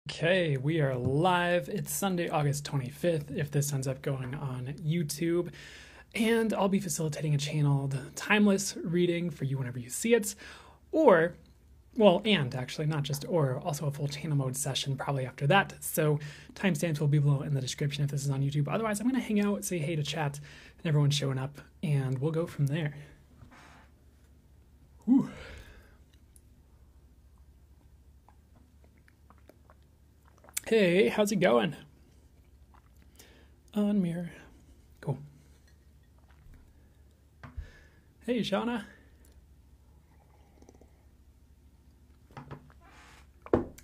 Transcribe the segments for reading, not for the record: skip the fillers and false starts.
Okay, we are live. It's Sunday, August 25th, if this ends up going on YouTube. And I'll be facilitating a channeled timeless reading for you whenever you see it. Or, well, and actually, not just or, also a full channel mode session probably after that. So timestamps will be below in the description if this is on YouTube. Otherwise, I'm going to hang out, say hey to chat, and everyone's showing up, and we'll go from there. Whew. Hey, how's it going? On mirror. Cool. Hey, Shauna.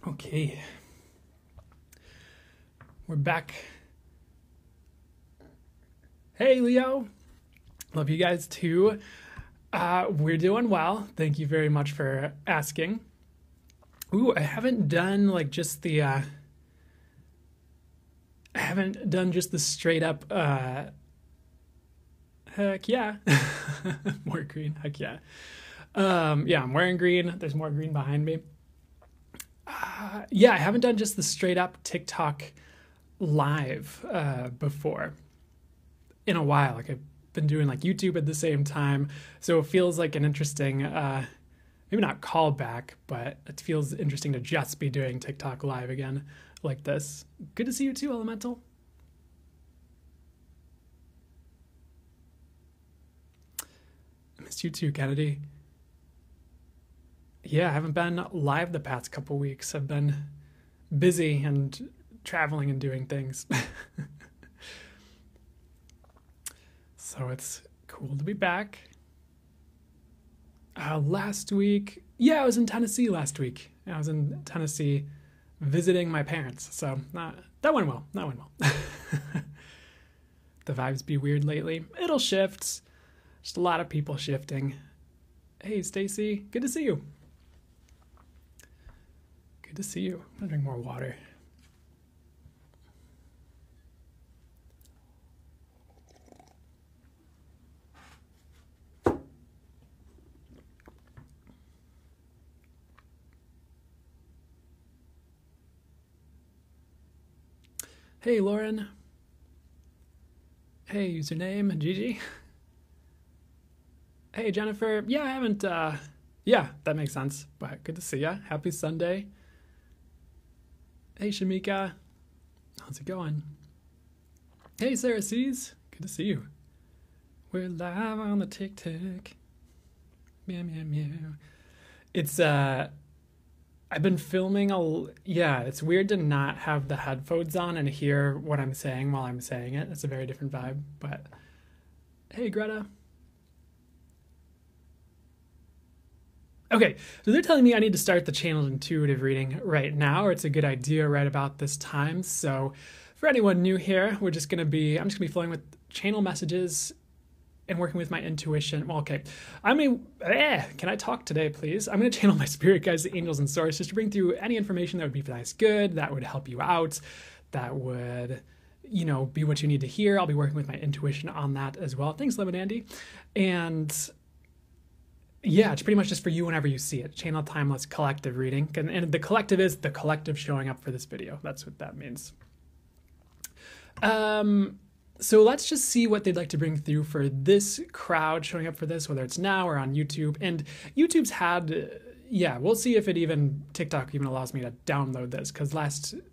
Okay. We're back. Hey, Leo. Love you guys too. We're doing well. Thank you very much for asking. Ooh, I haven't done like just the... I haven't done just the straight up, heck yeah. More green, heck yeah. Yeah, I'm wearing green. There's more green behind me. Yeah, I haven't done just the straight up TikTok live before in a while. Like I've been doing like YouTube at the same time. So it feels like an interesting, maybe not callback, but it feels interesting to just be doing TikTok live again like this. Good to see you too, Elemental. I missed you too, Kennedy. Yeah, I haven't been live the past couple weeks. I've been busy and traveling and doing things. So it's cool to be back. Last week, yeah, I was in Tennessee last week. I was in Tennessee visiting my parents. So that went well. That went well. The vibes be weird lately. It'll shift. Just a lot of people shifting. Hey, Stacy. Good to see you. Good to see you. I'm gonna drink more water. Hey, Lauren. Hey, username, Gigi. Hey, Jennifer. Yeah, I haven't, yeah, that makes sense, but good to see ya. Happy Sunday. Hey, Shamika. How's it going? Hey, Sarah C's. Good to see you. We're live on the TikTok. Meow, meow, meow. It's, I've been filming yeah, it's weird to not have the headphones on and hear what I'm saying while I'm saying it. It's a very different vibe, but hey, Greta. Okay, so they're telling me I need to start the channeled intuitive reading right now, or it's a good idea right about this time. So for anyone new here, I'm just gonna be flowing with channel messages and working with my intuition. Well, okay, can I talk today, please? I'm going to channel my spirit guides, the angels, and sources to bring through any information that would be for nice good, that would help you out, that would, be what you need to hear. I'll be working with my intuition on that as well. Thanks, Lemon Andy. And yeah, it's pretty much just for you whenever you see it. Channel timeless collective reading. And the collective is the collective showing up for this video. That's what that means. So let's just see what they'd like to bring through for this crowd showing up for this, whether it's now or on YouTube. And YouTube's had, yeah, we'll see if TikTok even allows me to download this, because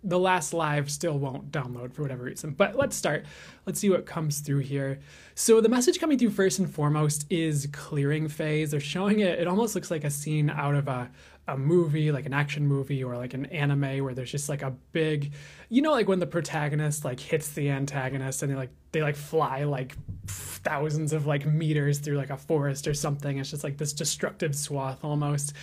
the last live still won't download for whatever reason. But let's start. Let's see what comes through here. So the message coming through first and foremost is clearing phase. They're showing it. It almost looks like a scene out of a movie, like an action movie or like an anime, where there's just like a big, like when the protagonist like hits the antagonist and they fly like thousands of like meters through like a forest or something. It's just like this destructive swath almost.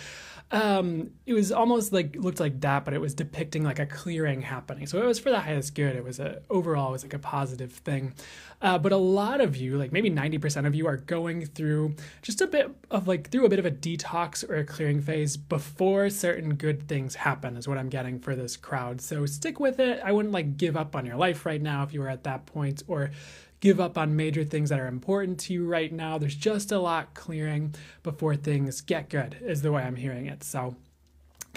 It was almost like, looked like that, but it was depicting like a clearing happening. So it was for the highest good. It was overall, it was like a positive thing. But a lot of you, like maybe 90% of you, are going through just a bit of a detox or a clearing phase before certain good things happen, is what I'm getting for this crowd. So stick with it. I wouldn't like give up on your life right now if you were at that point, or give up on major things that are important to you right now. There's just a lot clearing before things get good, is the way I'm hearing it. So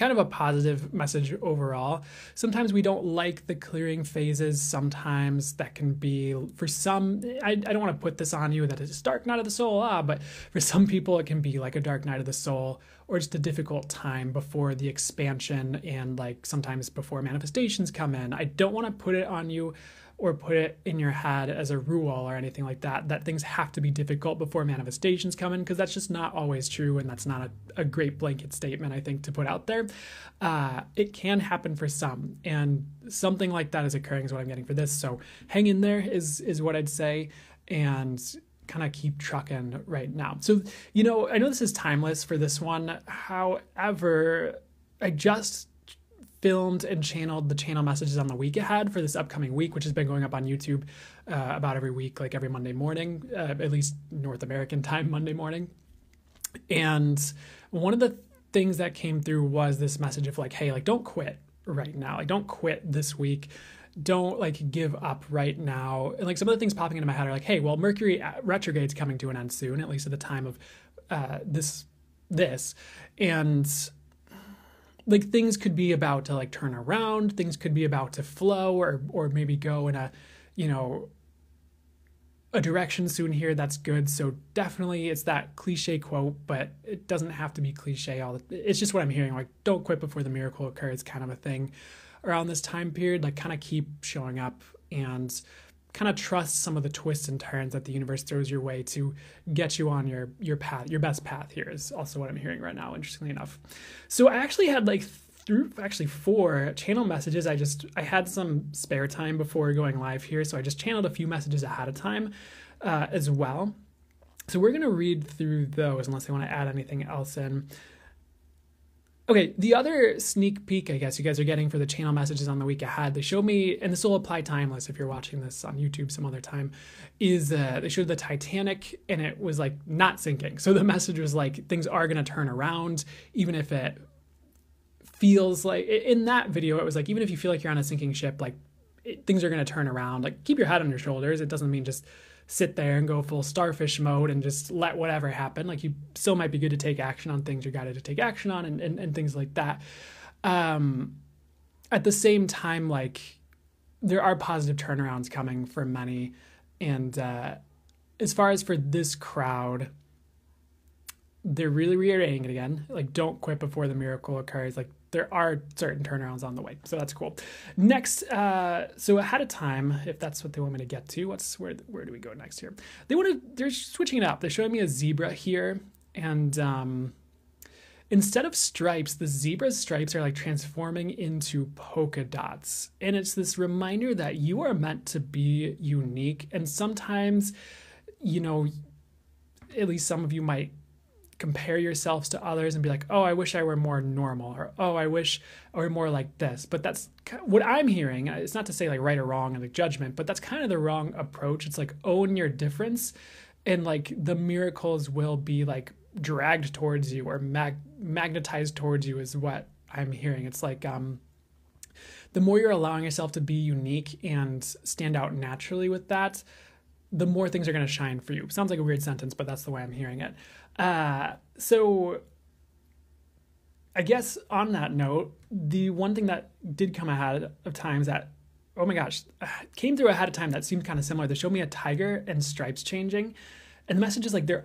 kind of a positive message overall. Sometimes we don't like the clearing phases. Sometimes that can be, for some, I don't want to put this on you that it's dark night of the soul, but for some people it can be like a dark night of the soul, or just a difficult time before the expansion and like sometimes before manifestations come in. I don't want to put it on you or put it in your head as a rule or anything like that, that things have to be difficult before manifestations come in, because that's just not always true, and that's not a great blanket statement, I think, to put out there. It can happen for some, and something like that is occurring is what I'm getting for this. So hang in there is what I'd say, and kind of keep trucking right now. So, I know this is timeless for this one. However, I just filmed and channeled the channel messages on the week ahead for this upcoming week, which has been going up on YouTube about every week, like every Monday morning, at least North American time, Monday morning. And one of the things that came through was this message of like, hey, like, don't quit right now. Like, don't quit this week. Don't like give up right now. And like some of the things popping into my head are like, hey, well, Mercury retrograde's coming to an end soon, at least at the time of this. And like things could be about to like turn around, things could be about to flow or maybe go in a direction soon here that's good. So definitely it's that cliche quote, but it doesn't have to be cliche. It's just what I'm hearing, like don't quit before the miracle occurs kind of a thing around this time period. Like kind of keep showing up and kind of trust some of the twists and turns that the universe throws your way to get you on your path. Your best path here is also what I'm hearing right now, interestingly enough. So I actually had like through 4 channel messages. I had some spare time before going live here, so I just channeled a few messages ahead of time as well. So we're going to read through those unless I want to add anything else in. Okay, the other sneak peek, I guess, you guys are getting for the channel messages on the week ahead, they show me, and this will apply timeless if you're watching this on YouTube some other time, is they showed the Titanic and it was like not sinking. So the message was like, things are going to turn around, even if it feels like, in that video, it was like, even if you feel like you're on a sinking ship, like things are going to turn around. Like keep your head on your shoulders. It doesn't mean just sit there and go full starfish mode and just let whatever happen. Like you still might be good to take action on things you're guided to take action on and things like that. At the same time, like there are positive turnarounds coming for many. And as far as for this crowd, they're really reiterating it again. Like don't quit before the miracle occurs. Like there are certain turnarounds on the way. So that's cool. Next, so ahead of time, if that's what they want me to get to, where do we go next here? They're switching it up. They're showing me a zebra here. And instead of stripes, the zebra's stripes are like transforming into polka dots. And it's this reminder that you are meant to be unique. And sometimes, at least some of you might compare yourselves to others and be like, oh, I wish I were more normal, or oh, I wish I were more like this. But that's what I'm hearing. It's not to say like right or wrong and like judgment, but that's kind of the wrong approach. It's like own your difference, and like the miracles will be like dragged towards you or magnetized towards you is what I'm hearing. It's like the more you're allowing yourself to be unique and stand out naturally with that, the more things are going to shine for you. Sounds like a weird sentence, but that's the way I'm hearing it. So I guess on that note, the one thing that did come ahead of times that, oh my gosh, came through ahead of time that seemed kind of similar. They showed me a tiger and stripes changing. And the message is like, there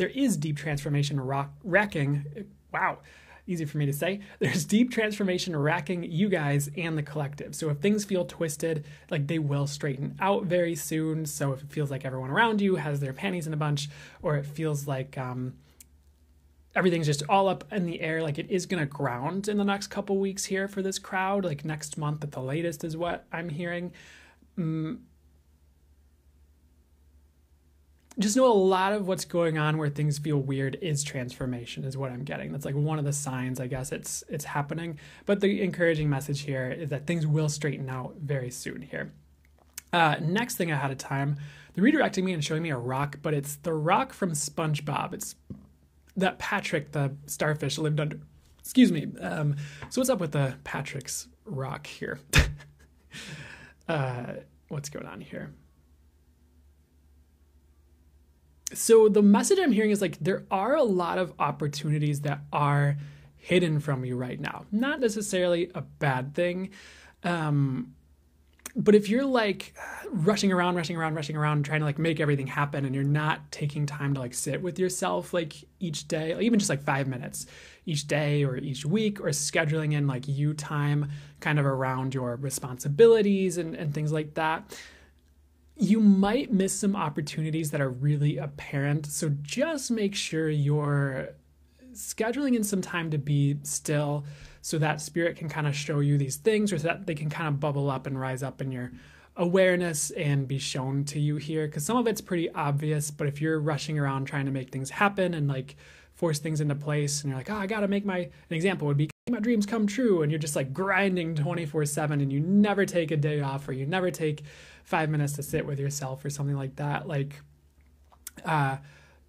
is deep transformation racking. Wow. Easy for me to say. There's deep transformation racking you guys and the collective. So if things feel twisted, like they will straighten out very soon. So if it feels like everyone around you has their panties in a bunch, or it feels like everything's just all up in the air, like it is going to ground in the next couple weeks here for this crowd, like next month at the latest is what I'm hearing. Just know a lot of what's going on where things feel weird is transformation, is what I'm getting. That's like one of the signs, I guess, it's happening. But the encouraging message here is that things will straighten out very soon here. Next thing ahead of time, they're redirecting me and showing me a rock, but it's the rock from SpongeBob. It's that Patrick, the starfish, lived under. Excuse me. So what's up with the Patrick's rock here? What's going on here? So the message I'm hearing is like there are a lot of opportunities that are hidden from you right now. Not necessarily a bad thing. But if you're like rushing around, trying to like make everything happen, and you're not taking time to like sit with yourself like each day, even just like 5 minutes each day or each week, or scheduling in like you time kind of around your responsibilities and things like that, you might miss some opportunities that are really apparent. So just make sure you're scheduling in some time to be still, so that spirit can kind of show you these things, or so that they can kind of bubble up and rise up in your awareness and be shown to you here. Because some of it's pretty obvious, but if you're rushing around trying to make things happen and like force things into place, and you're like, oh, I got to make an example would be make my dreams come true, and you're just like grinding 24/7, and you never take a day off, or you never take 5 minutes to sit with yourself or something like that, like,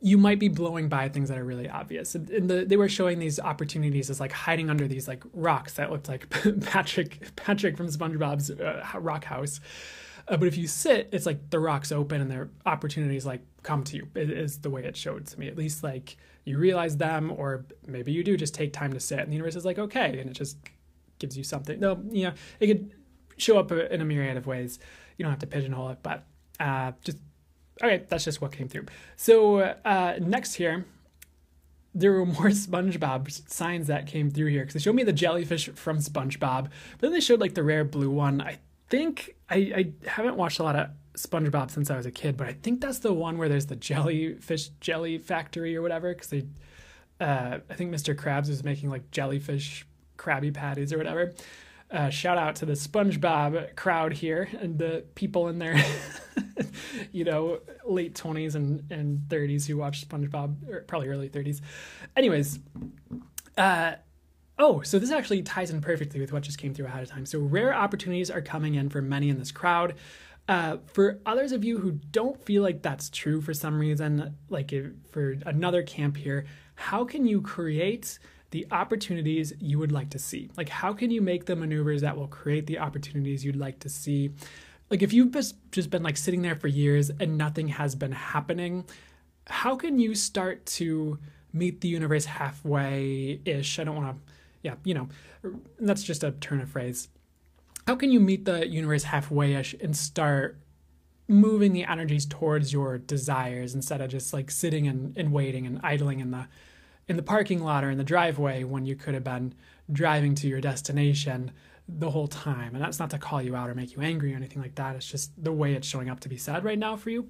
you might be blowing by things that are really obvious. And they were showing these opportunities as like hiding under these like rocks that looked like Patrick from SpongeBob's rock house. But if you sit, it's like the rocks open and their opportunities like come to you, is the way it showed to me. At least like you realize them, or maybe you do just take time to sit, and the universe is like, okay, and it just gives you something. No, you know, it could show up in a myriad of ways. You don't have to pigeonhole it, but okay, that's just what came through. So next here, there were more SpongeBob signs that came through here, because they showed me the jellyfish from SpongeBob, but then they showed like the rare blue one. I think, I haven't watched a lot of SpongeBob since I was a kid, but I think that's the one where there's the jellyfish jelly factory or whatever, because I think Mr. Krabs was making like jellyfish Krabby Patties or whatever. Shout out to the SpongeBob crowd here and the people in their, you know, late 20s and 30s who watched SpongeBob, or probably early 30s. Anyways, so this actually ties in perfectly with what just came through ahead of time. So rare opportunities are coming in for many in this crowd. For others of you who don't feel like that's true for some reason, like for another camp here, how can you create the opportunities you would like to see? Like, how can you make the maneuvers that will create the opportunities you'd like to see? Like, if you've just been like sitting there for years and nothing has been happening, how can you start to meet the universe halfway-ish? I don't want to, that's just a turn of phrase. How can you meet the universe halfway-ish and start moving the energies towards your desires, instead of just like sitting and waiting and idling in the parking lot or in the driveway when you could have been driving to your destination the whole time? And that's not to call you out or make you angry or anything like that. It's just the way it's showing up to be said right now for you.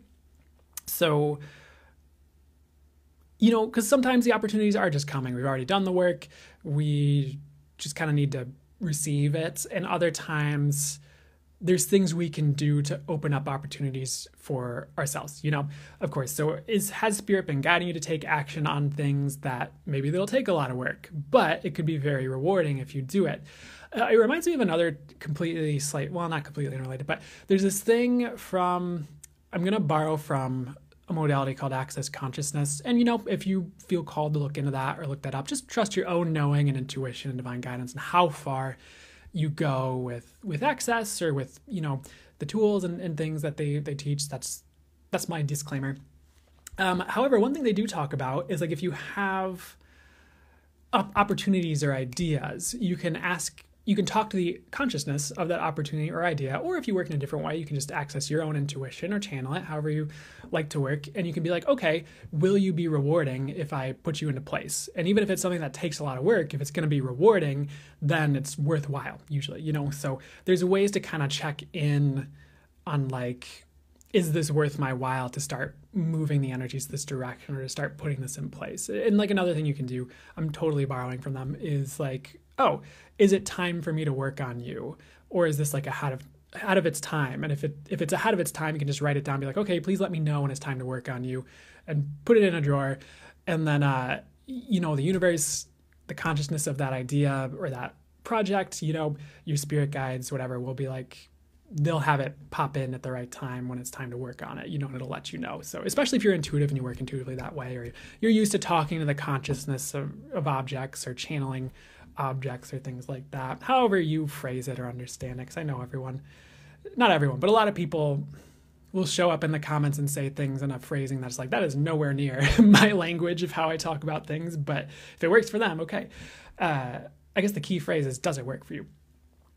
So, because sometimes the opportunities are just coming. We've already done the work. We just kind of need to receive it. And other times there's things we can do to open up opportunities for ourselves, of course. So has Spirit been guiding you to take action on things that maybe they'll take a lot of work, but it could be very rewarding if you do it? It reminds me of another not completely unrelated, but there's this thing I'm going to borrow from a modality called Access Consciousness. And, if you feel called to look into that or look that up, just trust your own knowing and intuition and divine guidance and how far you go with access or with, the tools and things that they teach. That's my disclaimer. However, one thing they do talk about is like, if you have opportunities or ideas, you can talk to the consciousness of that opportunity or idea, or if you work in a different way, you can just access your own intuition or channel it, however you like to work. And you can be like, okay, will you be rewarding if I put you into place? And even if it's something that takes a lot of work, if it's going to be rewarding, then it's worthwhile usually, So there's ways to kind of check in on like, is this worth my while to start moving the energies this direction or to start putting this in place? And like another thing you can do, I'm totally borrowing from them, is like, oh, is it time for me to work on you? Or is this like ahead of its time? And if it's ahead of its time, you can just write it down, be like, okay, please let me know when it's time to work on you, and put it in a drawer. And then, the universe, the consciousness of that idea or that project, your spirit guides, whatever, will be like, they'll have it pop in at the right time when it's time to work on it, and it'll let you know. So especially if you're intuitive and you work intuitively that way, or you're used to talking to the consciousness of objects or channeling objects or things like that, however you phrase it or understand it, because I know not everyone, but a lot of people will show up in the comments and say things in a phrasing that's like, that is nowhere near my language of how I talk about things, but if it works for them, okay. I guess the key phrase is, does it work for you?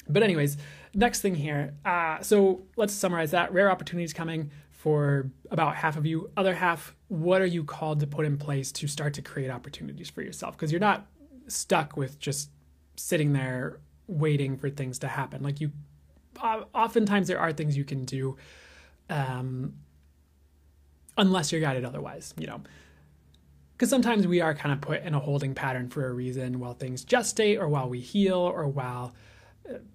But anyways, next thing here. So let's summarize that. Rare opportunities coming for about half of you. Other half, what are you called to put in place to start to create opportunities for yourself? Because you're not stuck with just sitting there waiting for things to happen. Like you, oftentimes there are things you can do, unless you're guided otherwise, you know. Because sometimes we are kind of put in a holding pattern for a reason while things gestate or while we heal or while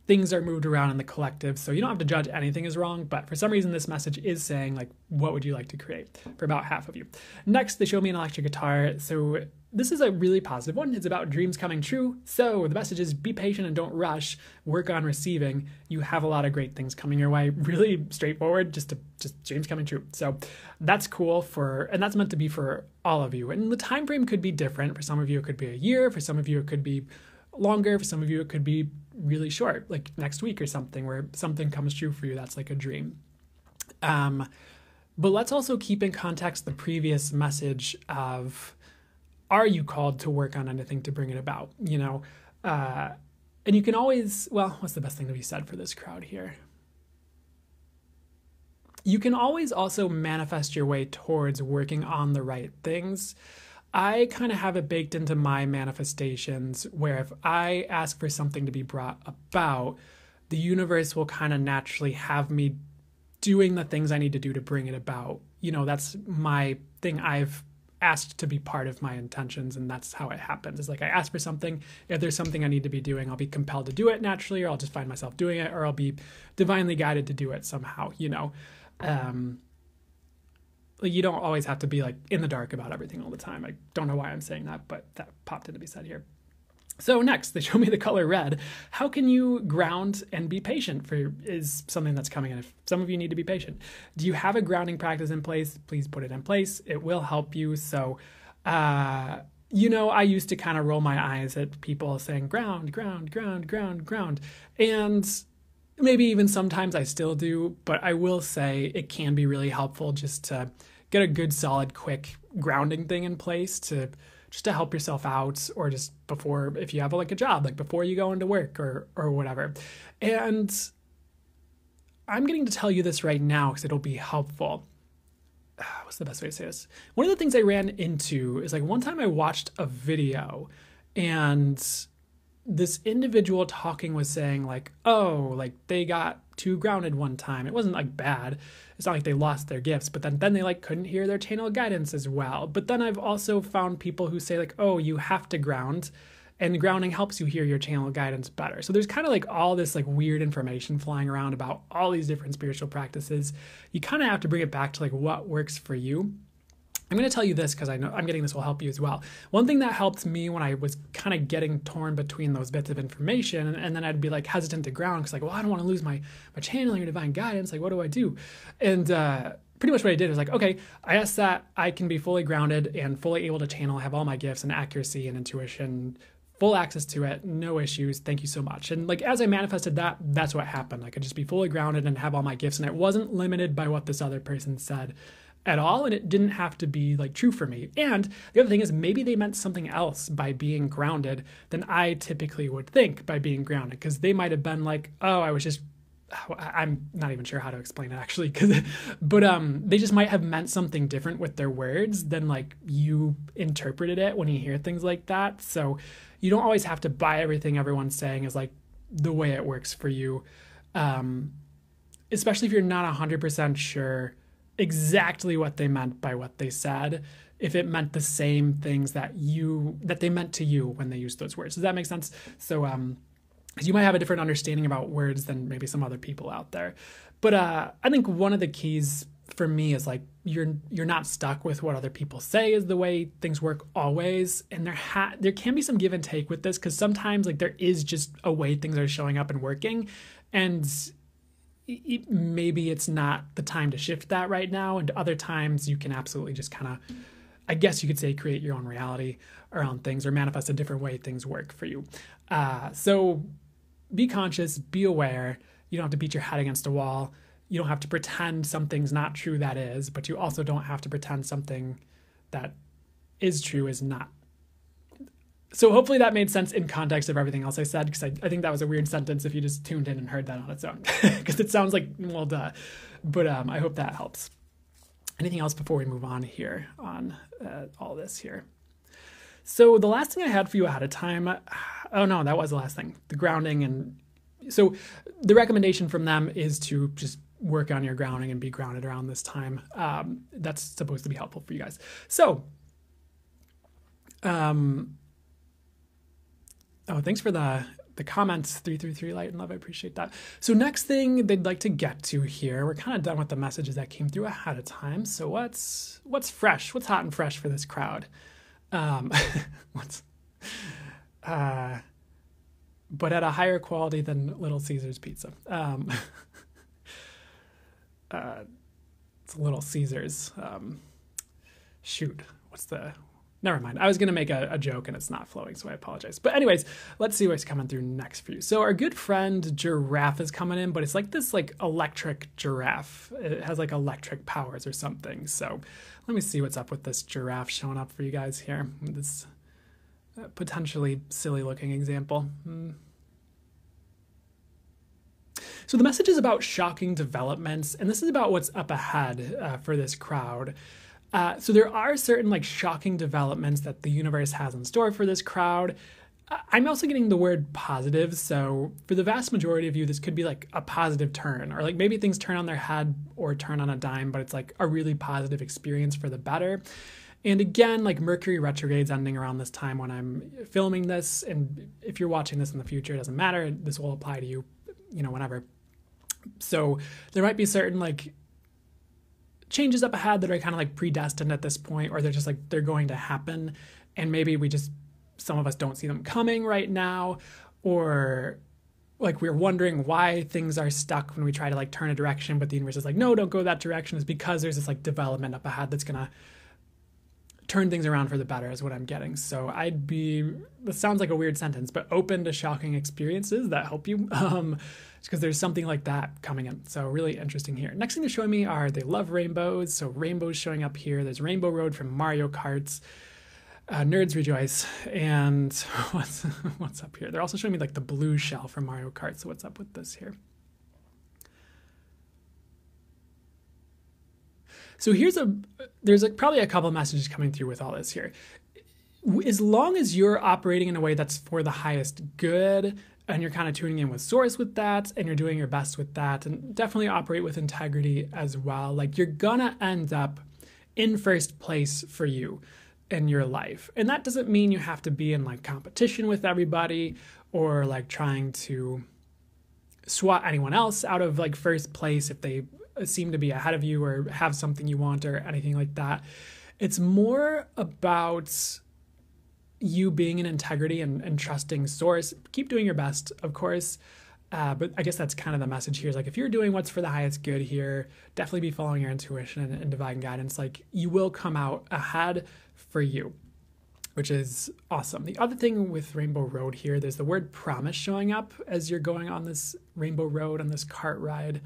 things are moved around in the collective. So you don't have to judge anything as wrong, but for some reason this message is saying, like, what would you like to create for about half of you? Next, they show me an electric guitar. So this is a really positive one. It's about dreams coming true. So the message is, be patient and don't rush. Work on receiving. You have a lot of great things coming your way. Really straightforward, just dreams coming true. So that's cool and that's meant to be for all of you. And the time frame could be different. For some of you, it could be a year. For some of you, it could be longer. For some of you, it could be really short, like next week or something, where something comes true for you that's like a dream. But let's also keep in context the previous message of, are you called to work on anything to bring it about? You know, and you can always, well, what's the best thing to be said for this crowd here? You can always also manifest your way towards working on the right things. I kind of have it baked into my manifestations where if I ask for something to be brought about, the universe will kind of naturally have me doing the things I need to do to bring it about. You know, that's my thing. I've asked to be part of my intentions, and that's how it happens. It's like I ask for something. If there's something I need to be doing, I'll be compelled to do it naturally, or I'll just find myself doing it, or I'll be divinely guided to do it somehow, you know. You don't always have to be like in the dark about everything all the time. I don't know why I'm saying that, but that popped in to be said here. So next, they show me the color red. How can you ground and be patient is something that's coming in. If some of you need to be patient. Do you have a grounding practice in place? Please put it in place. It will help you. So, you know, I used to kind of roll my eyes at people saying ground, ground, ground, ground, ground. And maybe even sometimes I still do, but I will say it can be really helpful just to get a good, solid, quick grounding thing in place to help yourself out, or just before, if you have like a job, like before you go into work or whatever. And I'm getting to tell you this right now because it'll be helpful. What's the best way to say this? One of the things I ran into is like one time I watched a video and this individual talking was saying like, oh, like they got too grounded one time. It wasn't like bad. It's not like they lost their gifts, but then they like couldn't hear their channel guidance as well. But then I've also found people who say like, oh, you have to ground, and grounding helps you hear your channel guidance better. So there's kind of like all this like weird information flying around about all these different spiritual practices. You kind of have to bring it back to like what works for you. I'm going to tell you this because I know I'm getting this will help you as well. One thing that helped me when I was kind of getting torn between those bits of information, and then I'd be like hesitant to ground because like, well, I don't want to lose my channeling or divine guidance. Like, what do I do? And pretty much what I did was like, okay, I asked that I can be fully grounded and fully able to channel, have all my gifts and accuracy and intuition, full access to it, no issues. Thank you so much. And like, as I manifested that, that's what happened. I could just be fully grounded and have all my gifts. And it wasn't limited by what this other person said at all, and it didn't have to be like true for me. And the other thing is maybe they meant something else by being grounded than I typically would think by being grounded, because they might have been like, oh, I'm not even sure how to explain it actually, but they just might have meant something different with their words than like you interpreted it when you hear things like that. So you don't always have to buy everything everyone's saying is like the way it works for you, especially if you're not 100% sure exactly what they meant by what they said, if it meant the same things that they meant to you when they used those words. Does that make sense? So because you might have a different understanding about words than maybe some other people out there. But I think one of the keys for me is like you're not stuck with what other people say is the way things work always. And there can be some give and take with this, because sometimes like there is just a way things are showing up and working, and maybe it's not the time to shift that right now. And other times you can absolutely just kind of, I guess you could say, create your own reality around things or manifest a different way things work for you. So be conscious, be aware. You don't have to beat your head against a wall. You don't have to pretend something's not true that is, but you also don't have to pretend something that is true is not. So hopefully that made sense in context of everything else I said, because I think that was a weird sentence if you just tuned in and heard that on its own, because it sounds like, well, duh. But I hope that helps. Anything else before we move on here on all this here? So the last thing I had for you ahead of time, oh no, that was the last thing, the grounding. And so the recommendation from them is to just work on your grounding and be grounded around this time. That's supposed to be helpful for you guys. So, oh, thanks for the comments, 333 Light and Love. I appreciate that. So next thing they'd like to get to here, we're kind of done with the messages that came through ahead of time. So what's fresh? What's hot and fresh for this crowd? But at a higher quality than Little Caesars pizza. It's Little Caesars. Shoot, never mind. I was going to make a joke and it's not flowing, so I apologize. But anyways, let's see what's coming through next for you. So our good friend Giraffe is coming in, but it's like this like electric giraffe. It has like electric powers or something. So let me see what's up with this giraffe showing up for you guys here. This potentially silly looking example. So the message is about shocking developments, and this is about what's up ahead for this crowd. So there are certain like shocking developments that the universe has in store for this crowd. I'm also getting the word positive. So for the vast majority of you, this could be like a positive turn, or like maybe things turn on their head or turn on a dime, but it's like a really positive experience for the better. And again, like Mercury retrograde's ending around this time when I'm filming this. And if you're watching this in the future, it doesn't matter. This will apply to you, whenever. So there might be certain like changes up ahead that are kind of like predestined at this point, or they're just like, they're going to happen. And maybe some of us don't see them coming right now, or like we're wondering why things are stuck when we try to like turn a direction, but the universe is like, no, don't go that direction. Is because there's this like development up ahead that's going to turn things around for the better is what I'm getting. So this sounds like a weird sentence, but open to shocking experiences that help you. Because there's something like that coming in. So really interesting here. Next thing they're showing me are they love rainbows. So rainbows showing up here. There's Rainbow Road from Mario Kart. Nerds rejoice. And what's up here? They're also showing me like the blue shell from Mario Kart. So what's up with this here? So there's probably a couple messages coming through with all this here. As long as you're operating in a way that's for the highest good, and you're kind of tuning in with source with that, and you're doing your best with that, and definitely operate with integrity as well. Like you're gonna end up in first place for you in your life. And that doesn't mean you have to be in like competition with everybody, or like trying to swat anyone else out of like first place if they seem to be ahead of you or have something you want or anything like that. It's more about you being in integrity and trusting source. Keep doing your best, of course. But I guess that's kind of the message here is like, if you're doing what's for the highest good here, definitely be following your intuition and divine guidance. Like you will come out ahead for you, which is awesome. The other thing with Rainbow Road here, there's the word promise showing up as you're going on this Rainbow Road on this cart ride.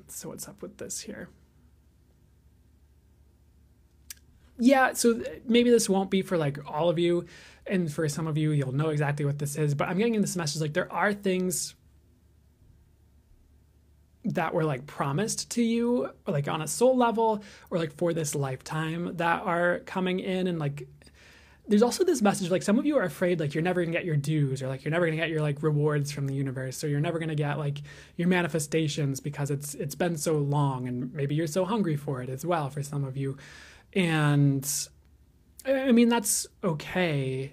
So what's up with this here? Yeah, so maybe this won't be for like all of you, and for some of you, you'll know exactly what this is, but I'm getting in this message like there are things that were like promised to you, or like on a soul level, or like for this lifetime that are coming in. And like there's also this message like some of you are afraid like you're never gonna get your dues, or like you're never gonna get your like rewards from the universe, or you're never gonna get like your manifestations because it's been so long, and maybe you're so hungry for it as well for some of you. And I mean, that's okay.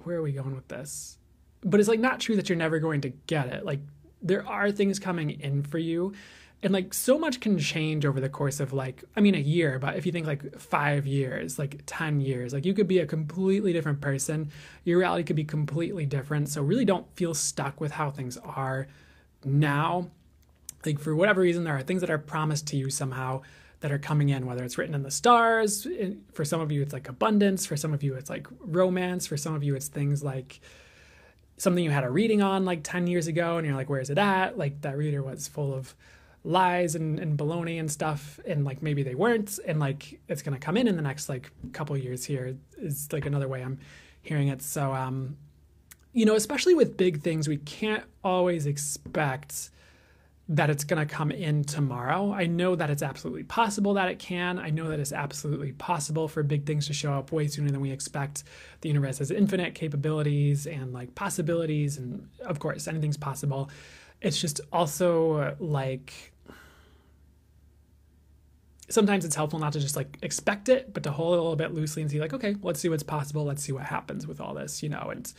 Where are we going with this? But it's like not true that you're never going to get it. Like there are things coming in for you, and like so much can change over the course of like, I mean, a year, but if you think like 5 years, like 10 years, like you could be a completely different person. Your reality could be completely different. So really don't feel stuck with how things are now. Like for whatever reason, there are things that are promised to you somehow that are coming in, whether it's written in the stars. For some of you, it's like abundance. For some of you, it's like romance. For some of you, it's things like something you had a reading on like 10 years ago, and you're like, where's it at? Like that reader was full of lies and baloney and stuff, and like maybe they weren't, and like it's going to come in the next like couple years here is like another way I'm hearing it. So, you know, especially with big things, we can't always expect that it's going to come in tomorrow. I know that it's absolutely possible that it can. I know that it's absolutely possible for big things to show up way sooner than we expect. The universe has infinite capabilities and like possibilities, and of course, anything's possible. It's just also like sometimes it's helpful not to just like expect it, but to hold it a little bit loosely and see like, okay, let's see what's possible. Let's see what happens with all this, you know, and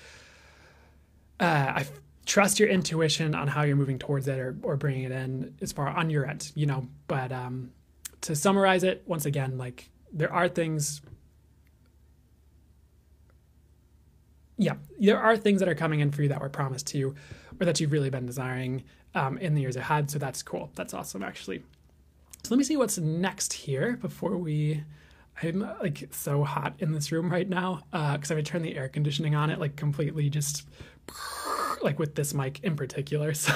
I trust your intuition on how you're moving towards it or bringing it in as far on your end, you know, but to summarize it, once again, like there are things that are coming in for you that were promised to you or that you've really been desiring in the years ahead. So that's cool. That's awesome, actually. So let me see what's next here before I'm like so hot in this room right now because I turned the air conditioning on it like completely just like with this mic in particular. So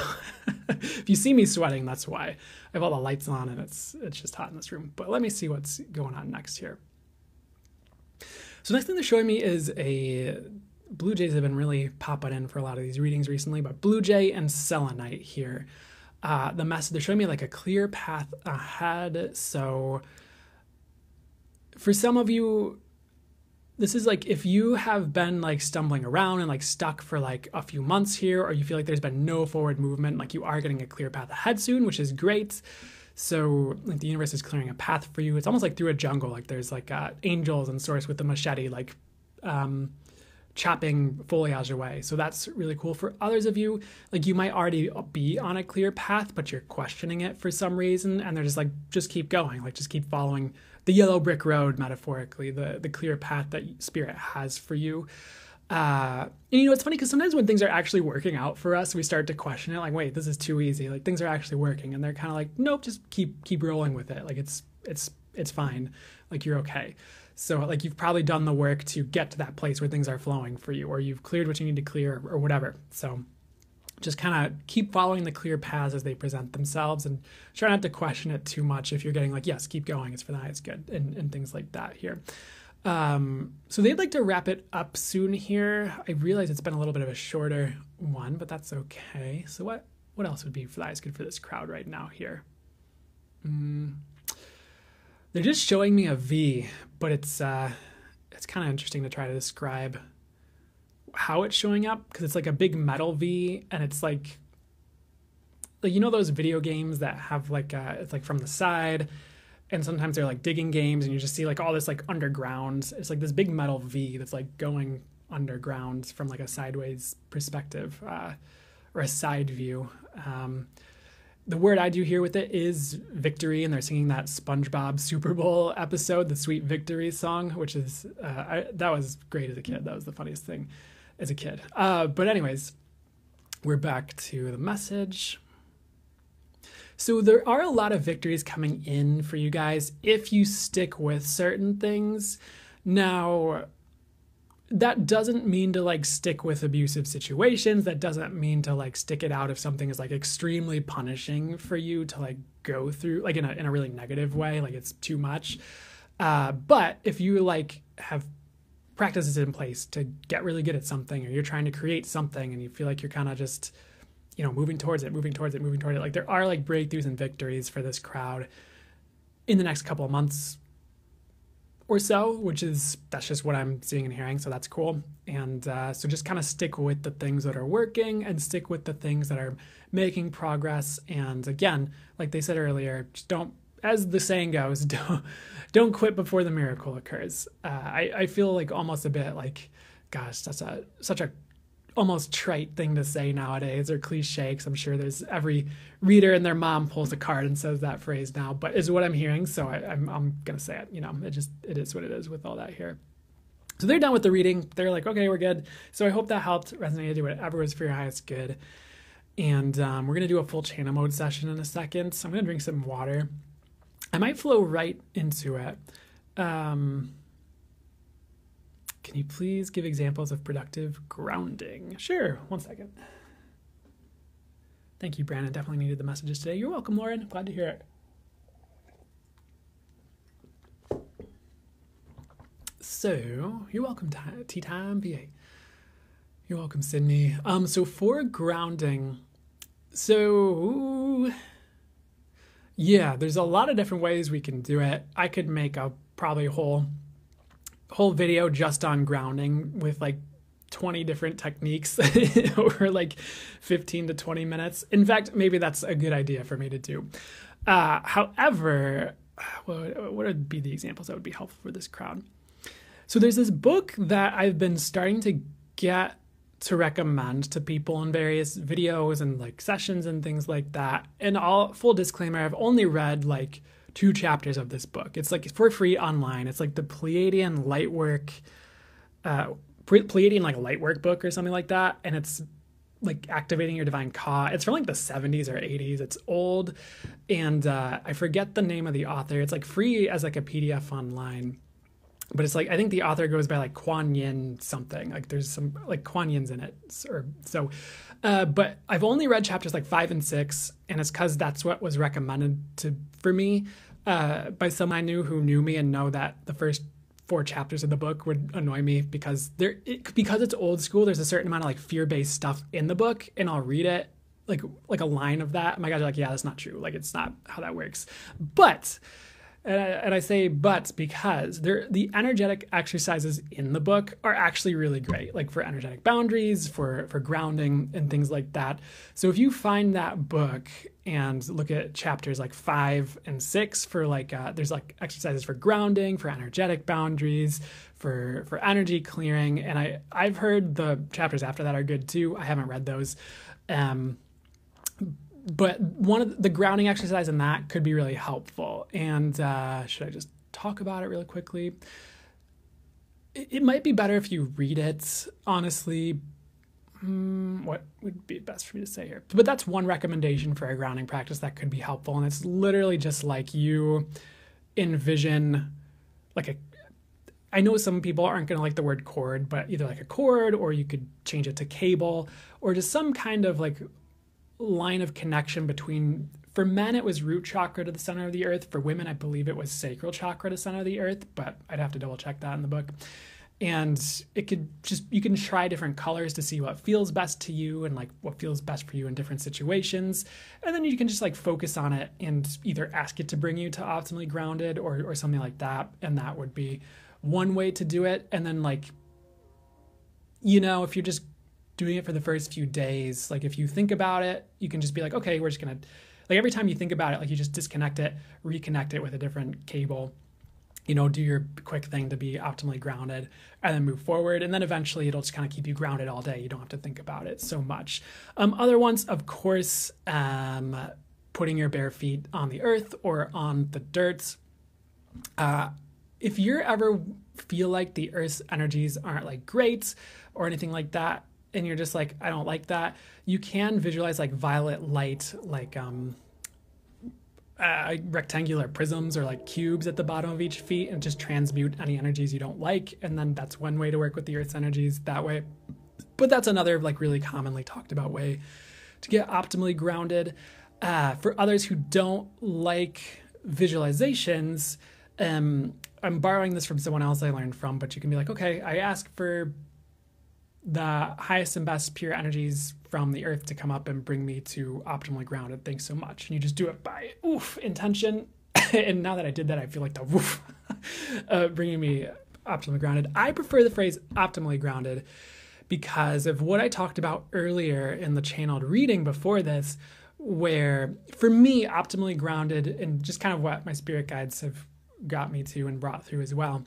if you see me sweating, that's why. I have all the lights on and it's just hot in this room. But let me see what's going on next here. So next thing they're showing me is Blue Jays have been really popping in for a lot of these readings recently, but Blue Jay and Selenite here. The message, they're showing me like a clear path ahead. So for some of you, this is like if you have been like stumbling around and like stuck for like a few months here, or you feel like there's been no forward movement, like you are getting a clear path ahead soon, which is great. So like the universe is clearing a path for you. It's almost like through a jungle. Like there's like angels and source with the machete, like chopping foliage away. So that's really cool. For others of you, like you might already be on a clear path, but you're questioning it for some reason. And they're just like, just keep going, like just keep following the yellow brick road, metaphorically, the clear path that Spirit has for you. And you know, it's funny because sometimes when things are actually working out for us, we start to question it like, wait, this is too easy. Like things are actually working. And they're kind of like, nope, just keep rolling with it. Like it's fine. Like you're okay. So like you've probably done the work to get to that place where things are flowing for you, or you've cleared what you need to clear or whatever. So just kind of keep following the clear paths as they present themselves and try not to question it too much if you're getting like, yes, keep going, it's for the highest good, and things like that here. So they'd like to wrap it up soon here. I realize it's been a little bit of a shorter one, but that's okay. So what else would be for the highest good for this crowd right now here? They're just showing me a V, but it's kind of interesting to try to describe how it's showing up because it's like a big metal V, and it's like you know those video games that have like it's like from the side, and sometimes they're like digging games, and you just see like all this like underground. It's like this big metal V that's like going underground from like a sideways perspective or a side view. The word I do here with it is victory, and they're singing that SpongeBob Super Bowl episode, the Sweet Victory song, which is, that was great as a kid. That was the funniest thing as a kid. But anyways, we're back to the message. So there are a lot of victories coming in for you guys if you stick with certain things. Now, that doesn't mean to like stick with abusive situations. That doesn't mean to like stick it out if something is like extremely punishing for you to like go through, like in a really negative way, like it's too much. But if you like have practices in place to get really good at something, or you're trying to create something and you feel like you're kind of just, you know, moving towards it, like there are like breakthroughs and victories for this crowd in the next couple of months or so, that's just what I'm seeing and hearing. So that's cool. And so just kind of stick with the things that are working and stick with the things that are making progress. And again, like they said earlier, just don't, as the saying goes, don't quit before the miracle occurs. I feel like almost a bit like, gosh, that's such a almost trite thing to say nowadays, or cliche, because I'm sure there's every reader and their mom pulls a card and says that phrase now, but is what I'm hearing. So I'm going to say it, you know, it is what it is with all that here. So they're done with the reading. They're like, okay, we're good. So I hope that helped, resonated, whatever was for your highest good. And we're going to do a full channel mode session in a second. So I'm going to drink some water. I might flow right into it. Can you please give examples of productive grounding? Sure, one second. Thank you, Brandon. Definitely needed the messages today. You're welcome, Lauren. Glad to hear it. So you're welcome, Tea Time PA. You're welcome, Sydney. So for grounding, so yeah, there's a lot of different ways we can do it. I could make a probably whole video just on grounding with like 20 different techniques over like 15 to 20 minutes. In fact, maybe that's a good idea for me to do. However, what would be the examples that would be helpful for this crowd? So there's this book that I've been starting to get to recommend to people in various videos and like sessions and things like that. And full disclaimer, I've only read like 2 chapters of this book. It's like for free online. It's like the Pleiadian Lightwork, Pleiadian like Lightwork book or something like that. And it's like activating your divine Ka. It's from like the 70s or 80s. It's old. And I forget the name of the author. It's like free as like a PDF online. But it's like, I think the author goes by like Kuan Yin something. Like there's some like Kuan Yin's in it. But I've only read chapters like 5 and 6. And it's because that's what was recommended for me by someone I knew who knew me and know that the first 4 chapters of the book would annoy me because because it's old school. There's a certain amount of like fear-based stuff in the book, and I'll read it like a line of that. My guys are like, yeah, that's not true. Like it's not how that works. But and I say but because the energetic exercises in the book are actually really great, like for energetic boundaries, for grounding and things like that. So if you find that book and look at chapters like 5 and 6 for like, there's like exercises for grounding, for energetic boundaries, for energy clearing. And I've heard the chapters after that are good too. I haven't read those. But one of the grounding exercise in that could be really helpful. And should I just talk about it really quickly? It might be better if you read it, honestly. What would be best for me to say here? But that's one recommendation for a grounding practice that could be helpful. And it's literally just like you envision like I know some people aren't going to like the word cord, but either like a cord, or you could change it to cable, or just some kind of like line of connection between, for men it was root chakra to the center of the earth. For women, I believe it was sacral chakra to center of the earth, but I'd have to double check that in the book. And it could just, you can try different colors to see what feels best to you and like what feels best for you in different situations. And then you can just like focus on it and either ask it to bring you to optimally grounded or something like that. And that would be one way to do it. And then like, if you're just doing it for the first few days, like if you think about it, you can just be like, okay, we're just going to, like every time you think about it, like you just disconnect it, reconnect it with a different cable, do your quick thing to be optimally grounded and then move forward. And then eventually it'll just kind of keep you grounded all day. You don't have to think about it so much. Other ones, of course, putting your bare feet on the earth or on the dirt. If you ever feel like the earth's energies aren't like great or anything like that, and you're just like, I don't like that, you can visualize like violet light, like rectangular prisms or like cubes at the bottom of each feet, and just transmute any energies you don't like. And then that's one way to work with the earth's energies that way. But that's another like really commonly talked about way to get optimally grounded. For others who don't like visualizations, I'm borrowing this from someone else I learned from, but you can be like, okay, I ask for the highest and best pure energies from the earth to come up and bring me to optimally grounded. Thanks so much. And you just do it by intention. And now that I did that, I feel like the bringing me optimally grounded. I prefer the phrase optimally grounded because of what I talked about earlier in the channeled reading before this, where for me, optimally grounded, and just kind of what my spirit guides have got me to and brought through as well.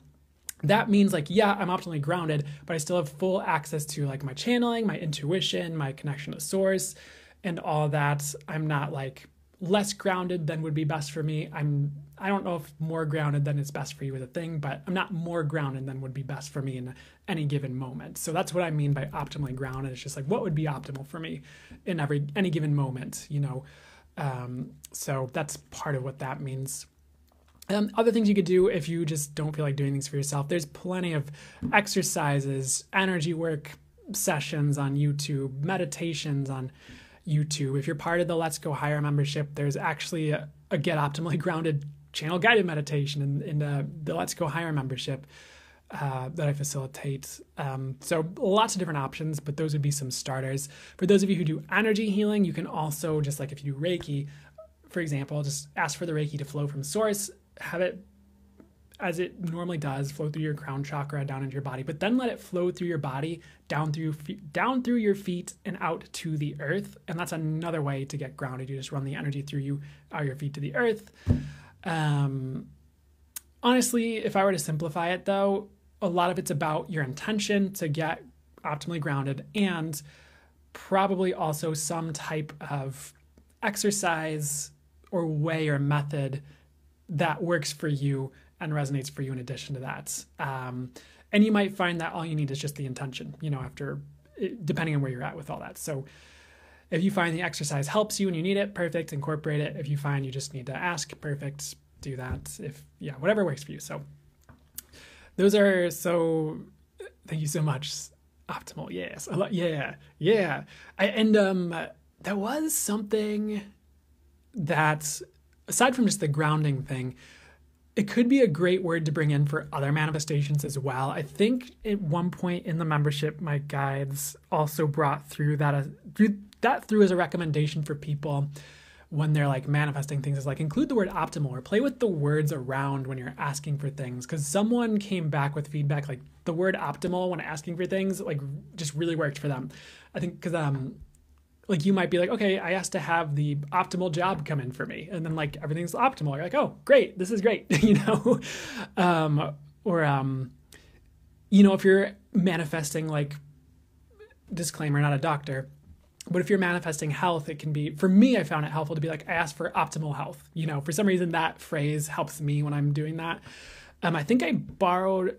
That means like, yeah, I'm optimally grounded, but I still have full access to like my channeling, my intuition, my connection to source, and all that. I'm not like less grounded than would be best for me. I don't know if more grounded than is best for you is a thing, but I'm not more grounded than would be best for me in any given moment. So that's what I mean by optimally grounded. It's just like, what would be optimal for me in any given moment, So that's part of what that means. Other things you could do if you just don't feel like doing things for yourself, there's plenty of exercises, energy work sessions on YouTube, meditations on YouTube. If you're part of the Let's Go Higher membership, there's actually a Get Optimally Grounded channel guided meditation in the Let's Go Higher membership. that I facilitate. So lots of different options, but those would be some starters. For those of you who do energy healing, you can also, just like if you do Reiki, for example, just ask for the Reiki to flow from source, have it as it normally does, flow through your crown chakra down into your body, but then let it flow through your body, down through your feet and out to the earth. And that's another way to get grounded. You just run the energy through you, out your feet to the earth. Honestly, if I were to simplify it though, a lot of it's about your intention to get optimally grounded, and probably also some type of exercise or way or method that works for you and resonates for you in addition to that. And you might find that all you need is just the intention, after, depending on where you're at with all that. So if you find the exercise helps you and you need it, perfect, incorporate it. If you find you just need to ask, perfect, do that. Whatever works for you. So thank you so much. Optimal. Yes. Yeah. There was something that, aside from just the grounding thing, it could be a great word to bring in for other manifestations as well. I think at one point in the membership, my guides also brought through that as a recommendation for people when they're like manifesting things, is like include the word optimal or play with the words around when you're asking for things. Because someone came back with feedback like the word optimal when asking for things like just really worked for them. I think because like you might be like, okay, I asked to have the optimal job come in for me. And then like everything's optimal. You're like, oh, great. This is great. If you're manifesting, like, disclaimer, not a doctor, but if you're manifesting health, it can be, for me, I found it helpful to be like, I asked for optimal health. For some reason that phrase helps me when I'm doing that. I think I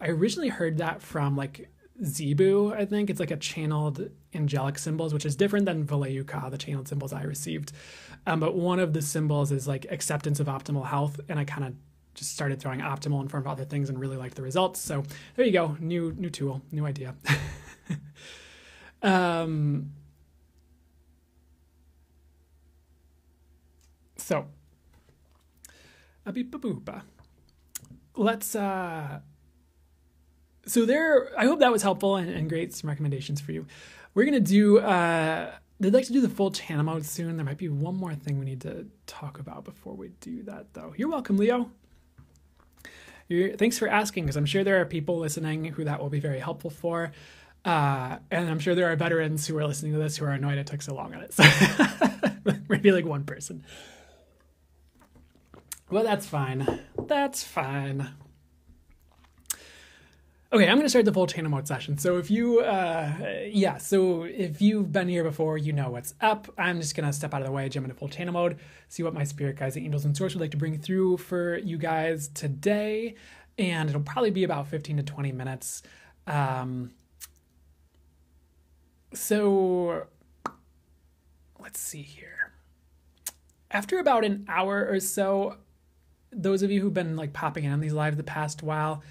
originally heard that from like Zebu, I think. It's like a channeled angelic symbols, which is different than Valeyuka, the channeled symbols I received. But one of the symbols is like acceptance of optimal health. And I kind of just started throwing optimal in front of other things and really liked the results. So there you go. New tool, new idea. So let's so there, I hope that was helpful and great, some recommendations for you. We're going to do, they'd like to do the full channel mode soon. There might be one more thing we need to talk about before we do that though. You're welcome, Leo. Thanks for asking, because I'm sure there are people listening who that will be very helpful for. And I'm sure there are veterans who are listening to this who are annoyed it took so long on it. So maybe like one person. Well, that's fine. That's fine. Okay, I'm going to start the full channel mode session. So if you, if you've been here before, you know what's up. I'm just going to step out of the way, jump into full channel mode, see what my spirit guides, the angels, and source would like to bring through for you guys today. And it'll probably be about 15 to 20 minutes. So let's see here. After about an hour or so, those of you who've been like popping in on these lives the past while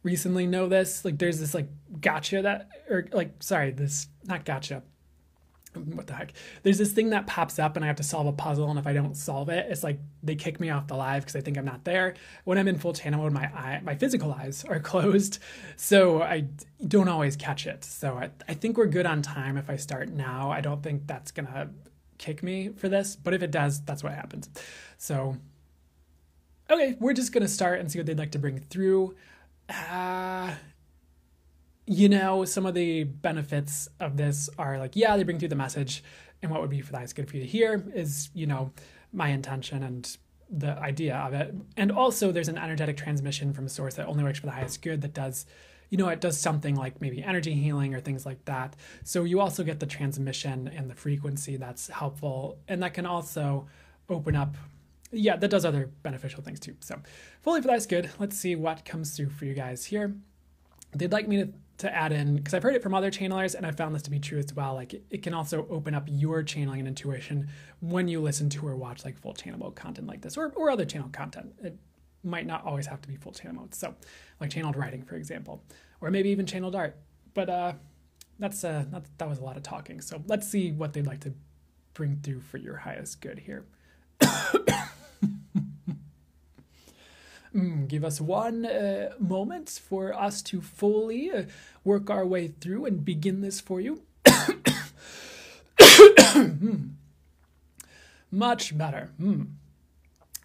recently know this, like there's this like gotcha not gotcha. What the heck? There's this thing that pops up and I have to solve a puzzle, and if I don't solve it, it's like they kick me off the live because they think I'm not there. When I'm in full channel mode, my physical eyes are closed, so I don't always catch it. So I think we're good on time if I start now. I don't think that's gonna kick me for this, but if it does, that's what happens. So okay, we're just gonna start and see what they'd like to bring through. Some of the benefits of this are like, they bring through the message, and what would be for the highest good for you to hear is, my intention and the idea of it. And also there's an energetic transmission from a source that only works for the highest good that does, it does something like maybe energy healing or things like that. So you also get the transmission and the frequency that's helpful, and that can also open up, that does other beneficial things too. So fully for the highest good, let's see what comes through for you guys here. They'd like me to add in, because I've heard it from other channelers and I found this to be true as well, like it can also open up your channeling and intuition when you listen to or watch like full channel mode content like this, or other channel content. It might not always have to be full channel mode. So like channeled writing, for example, or maybe even channeled art. But that was a lot of talking. So let's see what they'd like to bring through for your highest good here. Give us one moment for us to fully work our way through and begin this for you. Much better.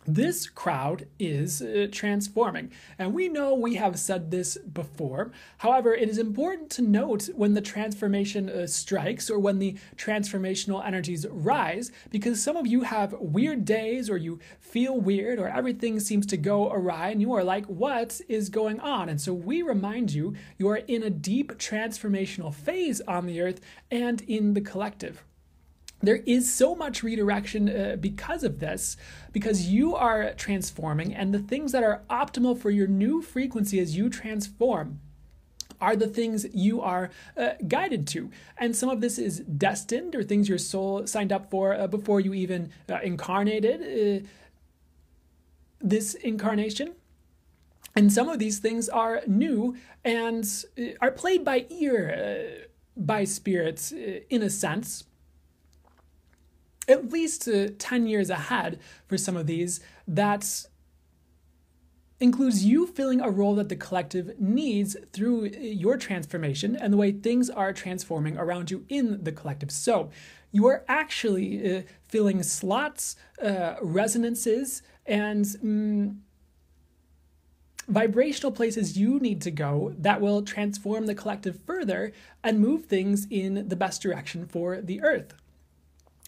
This crowd is transforming, and we know we have said this before. However, it is important to note when the transformation strikes or when the transformational energies rise, because some of you have weird days or you feel weird or everything seems to go awry and you are like, what is going on? And so we remind you, you are in a deep transformational phase on the earth and in the collective. There is so much redirection because of this, because you are transforming, and the things that are optimal for your new frequency as you transform are the things you are guided to. And some of this is destined, or things your soul signed up for before you even incarnated this incarnation. And some of these things are new and are played by ear by spirits in a sense. At least 10 years ahead for some of these, that includes you filling a role that the collective needs through your transformation and the way things are transforming around you in the collective. So you are actually filling slots, resonances, and vibrational places you need to go that will transform the collective further and move things in the best direction for the earth.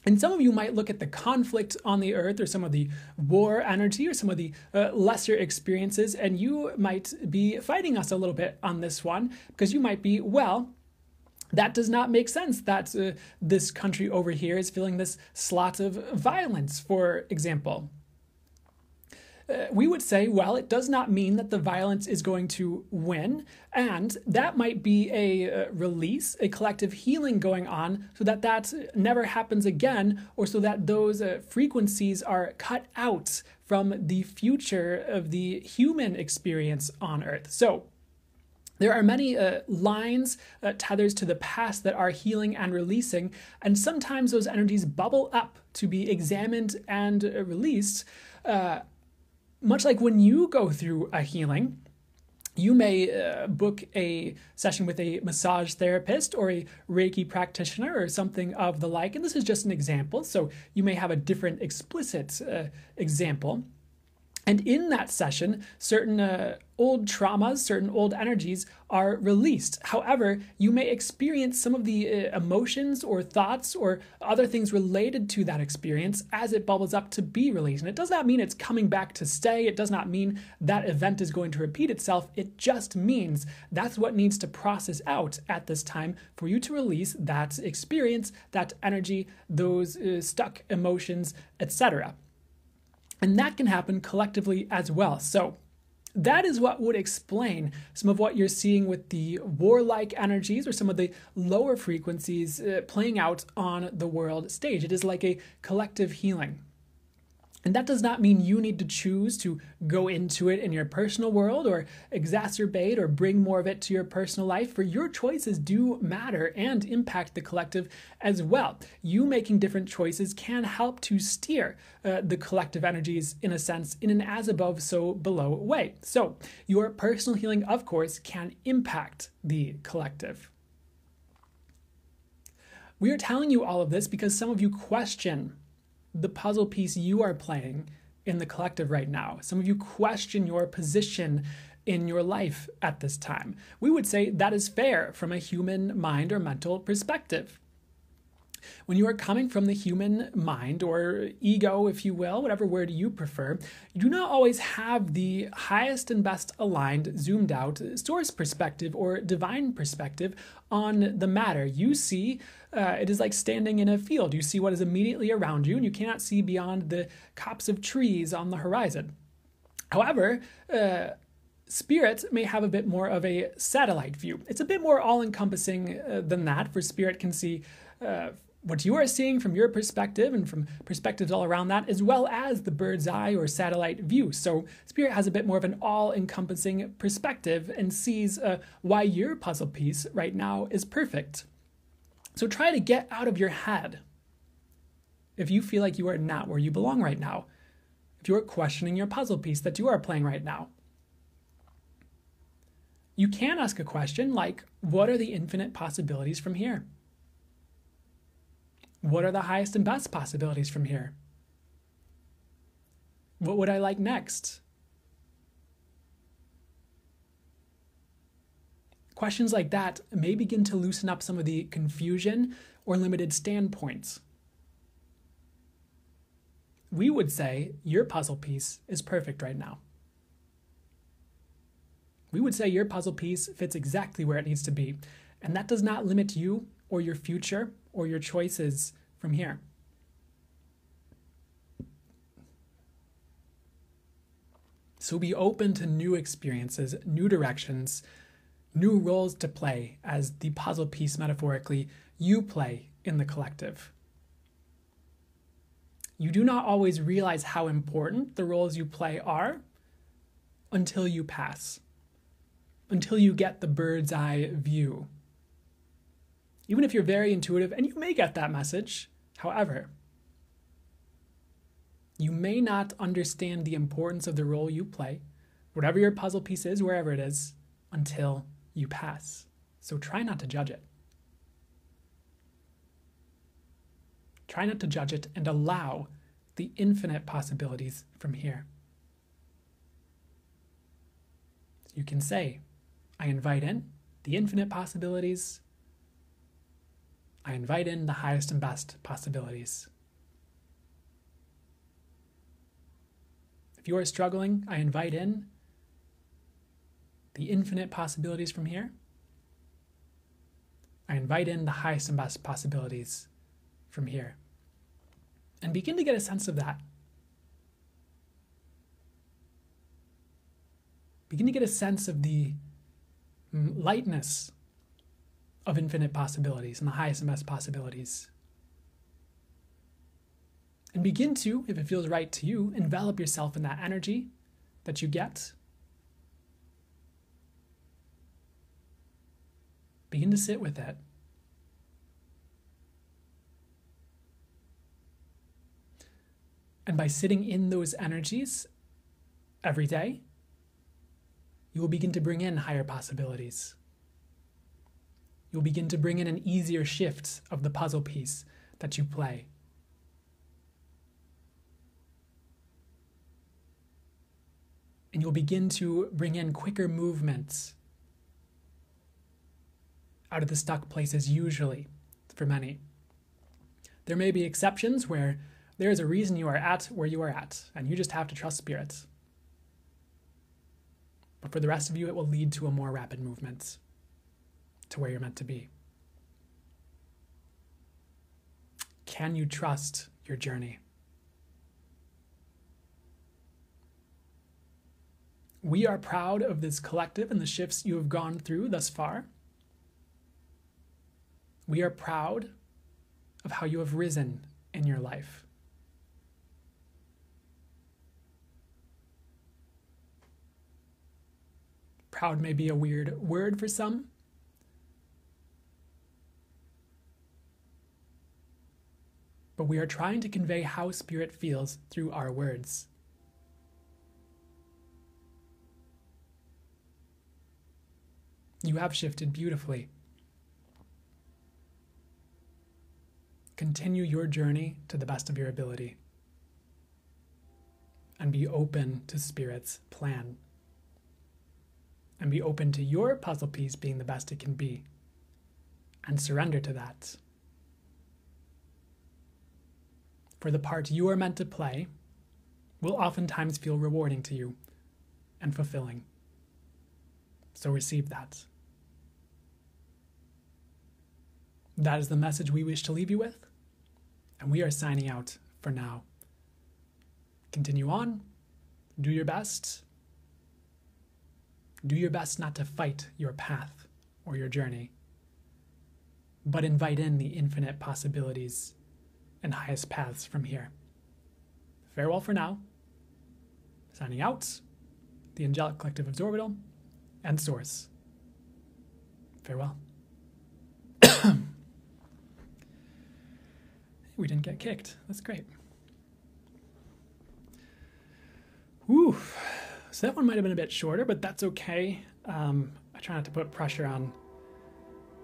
And some of you might look at the conflict on the earth or some of the war energy or some of the lesser experiences, and you might be fighting us a little bit on this one because you might be, well, that does not make sense that this country over here is feeling this slot of violence, for example. We would say, well, it does not mean that the violence is going to win, and that might be a release, a collective healing going on so that that never happens again, or so that those frequencies are cut out from the future of the human experience on Earth. So there are many lines, tethers to the past that are healing and releasing, and sometimes those energies bubble up to be examined and released. Much like when you go through a healing, you may book a session with a massage therapist or a Reiki practitioner or something of the like. And this is just an example, so you may have a different explicit example. And in that session, certain old traumas, certain old energies are released. However, you may experience some of the emotions or thoughts or other things related to that experience as it bubbles up to be released. And it does not mean it's coming back to stay. It does not mean that event is going to repeat itself. It just means that's what needs to process out at this time for you to release that experience, that energy, those stuck emotions, etc. And that can happen collectively as well. So that is what would explain some of what you're seeing with the warlike energies or some of the lower frequencies playing out on the world stage. It is like a collective healing. And that does not mean you need to choose to go into it in your personal world or exacerbate or bring more of it to your personal life, for your choices do matter and impact the collective as well. You making different choices can help to steer the collective energies, in a sense, in an as above, so below way. So your personal healing, of course, can impact the collective. We are telling you all of this because some of you question the puzzle piece you are playing in the collective right now. Some of you question your position in your life at this time. We would say that is fair from a human mind or mental perspective. When you are coming from the human mind or ego, if you will, whatever word you prefer, you do not always have the highest and best aligned, zoomed out source perspective or divine perspective on the matter. You see, it is like standing in a field. You see what is immediately around you, and you cannot see beyond the copse of trees on the horizon. However, Spirit may have a bit more of a satellite view. It's a bit more all-encompassing than that, for Spirit can see what you are seeing from your perspective and from perspectives all around that, as well as the bird's eye or satellite view. So Spirit has a bit more of an all-encompassing perspective and sees why your puzzle piece right now is perfect. So try to get out of your head if you feel like you are not where you belong right now. if you're questioning your puzzle piece that you are playing right now, you can ask a question like, what are the infinite possibilities from here? What are the highest and best possibilities from here? What would I like next? Questions like that may begin to loosen up some of the confusion or limited standpoints. We would say your puzzle piece is perfect right now. We would say your puzzle piece fits exactly where it needs to be, and that does not limit you or your future or your choices from here. So be open to new experiences, new directions, new roles to play as the puzzle piece, metaphorically, you play in the collective. You do not always realize how important the roles you play are until you pass, until you get the bird's eye view. Even if you're very intuitive, and you may get that message, however, you may not understand the importance of the role you play, whatever your puzzle piece is, wherever it is, until you pass. So try not to judge it. Try not to judge it and allow the infinite possibilities from here. You can say, I invite in the infinite possibilities. I invite in the highest and best possibilities. If you are struggling, I invite in the infinite possibilities from here. I invite in the highest and best possibilities from here. And begin to get a sense of that. Begin to get a sense of the lightness of infinite possibilities and the highest and best possibilities. And begin to, if it feels right to you, envelop yourself in that energy that you get. Begin to sit with it. And by sitting in those energies every day, you will begin to bring in higher possibilities. You'll begin to bring in an easier shift of the puzzle piece that you play. And you'll begin to bring in quicker movements out of the stuck places, usually, for many. There may be exceptions where there is a reason you are at where you are at, and you just have to trust spirit. But for the rest of you, it will lead to a more rapid movement to where you're meant to be. Can you trust your journey? We are proud of this collective and the shifts you have gone through thus far. We are proud of how you have risen in your life. Proud may be a weird word for some. But we are trying to convey how spirit feels through our words. You have shifted beautifully. Continue your journey to the best of your ability. And be open to Spirit's plan. And be open to your puzzle piece being the best it can be. And surrender to that. For the part you are meant to play will oftentimes feel rewarding to you and fulfilling. So receive that. That is the message we wish to leave you with, and we are signing out for now. Continue on. Do your best. Do your best not to fight your path or your journey, but invite in the infinite possibilities and highest paths from here. Farewell for now. Signing out, the Angelic Collective of Zorbital and Source. Farewell. We didn't get kicked. That's great. Whew. So that one might have been a bit shorter, but that's okay. I try not to put pressure on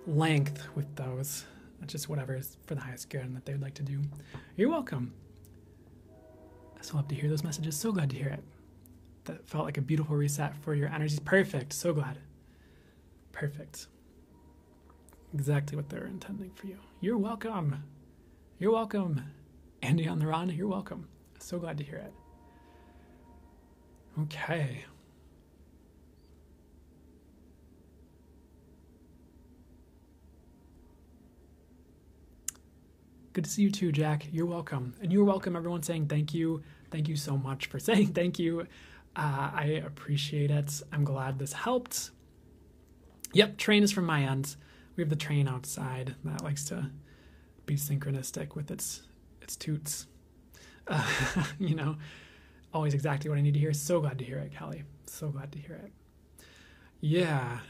length with those. Just whatever is for the highest good and that they would like to do. You're welcome. I still love to hear those messages. So glad to hear it. That felt like a beautiful reset for your energies. Perfect. So glad. Perfect. Exactly what they're intending for you. You're welcome. You're welcome. Andy on the run, you're welcome. So glad to hear it. Okay. Good to see you too, Jack. You're welcome. And you're welcome, everyone saying thank you. Thank you so much for saying thank you. I appreciate it. I'm glad this helped. Yep, train is from my end. We have the train outside that likes to be synchronistic with its toots. You know, always exactly what I need to hear. So glad to hear it, Callie. So glad to hear it. Yeah.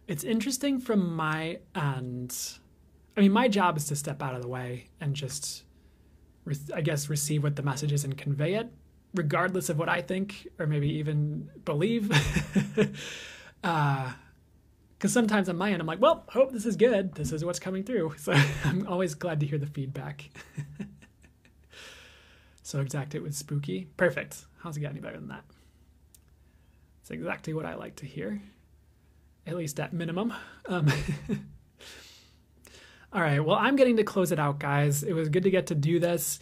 It's interesting from my end. I mean, my job is to step out of the way and just, I guess, receive what the message is and convey it, regardless of what I think or maybe even believe. Because sometimes on my end, I'm like, well, hope this is good. This is what's coming through. So I'm always glad to hear the feedback. So exactly, it was spooky. Perfect. How's it get any better than that? It's exactly what I like to hear, at least at minimum. All right, well, I'm getting to close it out, guys. It was good to get to do this.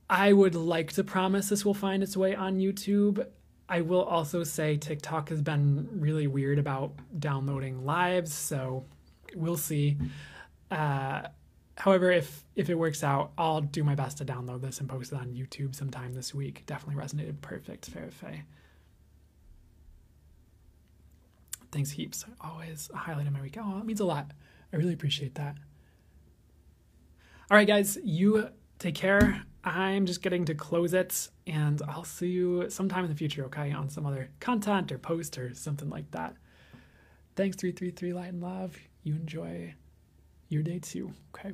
I would like to promise this will find its way on YouTube. I will also say TikTok has been really weird about downloading lives, so we'll see. However, if it works out, I'll do my best to download this and post it on YouTube sometime this week. Definitely resonated perfect, Faye. Thanks heaps. Always a highlight of my week. Oh, it means a lot. I really appreciate that. All right, guys, you take care. I'm just getting to close it, and I'll see you sometime in the future, okay, on some other content or post or something like that. Thanks, 333 Light and Love. You enjoy your day too, okay?